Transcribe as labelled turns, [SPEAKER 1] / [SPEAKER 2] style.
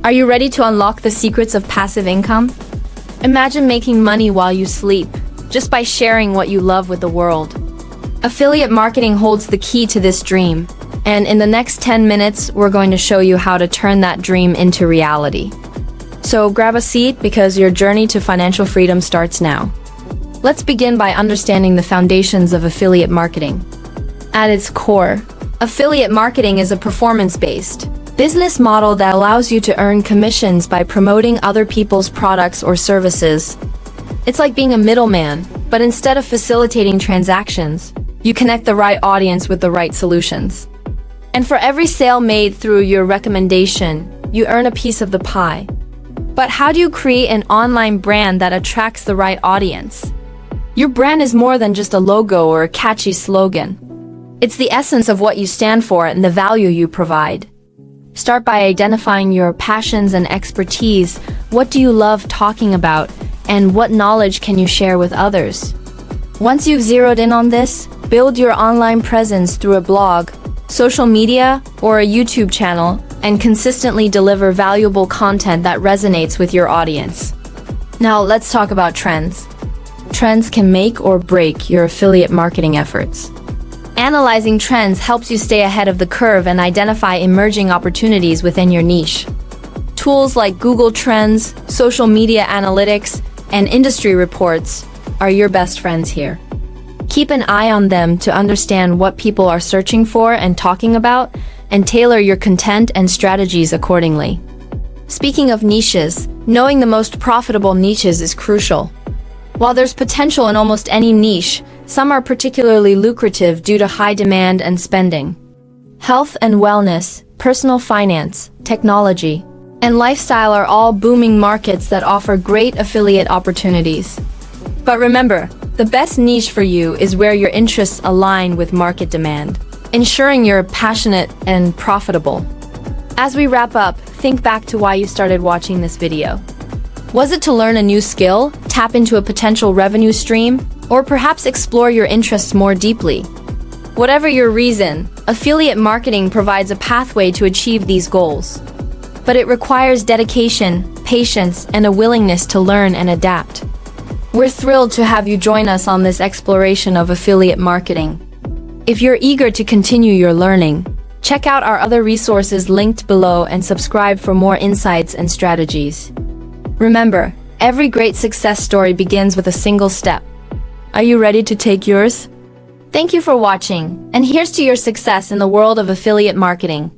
[SPEAKER 1] Are you ready to unlock the secrets of passive income? Imagine making money while you sleep, just by sharing what you love with the world. Affiliate marketing holds the key to this dream, and in the next 10 minutes, we're going to show you how to turn that dream into reality. So grab a seat because your journey to financial freedom starts now. Let's begin by understanding the foundations of affiliate marketing. At its core, affiliate marketing is a performance-based business model that allows you to earn commissions by promoting other people's products or services. It's like being a middleman, but instead of facilitating transactions, you connect the right audience with the right solutions. And for every sale made through your recommendation, you earn a piece of the pie. But how do you create an online brand that attracts the right audience? Your brand is more than just a logo or a catchy slogan. It's the essence of what you stand for and the value you provide. Start by identifying your passions and expertise. What do you love talking about, and what knowledge can you share with others? Once you've zeroed in on this, build your online presence through a blog, social media, or a YouTube channel, and consistently deliver valuable content that resonates with your audience. Now let's talk about trends. Trends can make or break your affiliate marketing efforts. Analyzing trends helps you stay ahead of the curve and identify emerging opportunities within your niche. Tools like Google Trends, social media analytics, and industry reports are your best friends here. Keep an eye on them to understand what people are searching for and talking about, and tailor your content and strategies accordingly. Speaking of niches, knowing the most profitable niches is crucial. While there's potential in almost any niche, some are particularly lucrative due to high demand and spending. Health and wellness, personal finance, technology, and lifestyle are all booming markets that offer great affiliate opportunities. But remember, the best niche for you is where your interests align with market demand, ensuring you're passionate and profitable. As we wrap up, think back to why you started watching this video. Was it to learn a new skill, tap into a potential revenue stream, or perhaps explore your interests more deeply? Whatever your reason, affiliate marketing provides a pathway to achieve these goals. But it requires dedication, patience, and a willingness to learn and adapt. We're thrilled to have you join us on this exploration of affiliate marketing. If you're eager to continue your learning, check out our other resources linked below and subscribe for more insights and strategies. Remember, every great success story begins with a single step. Are you ready to take yours? Thank you for watching, and here's to your success in the world of affiliate marketing.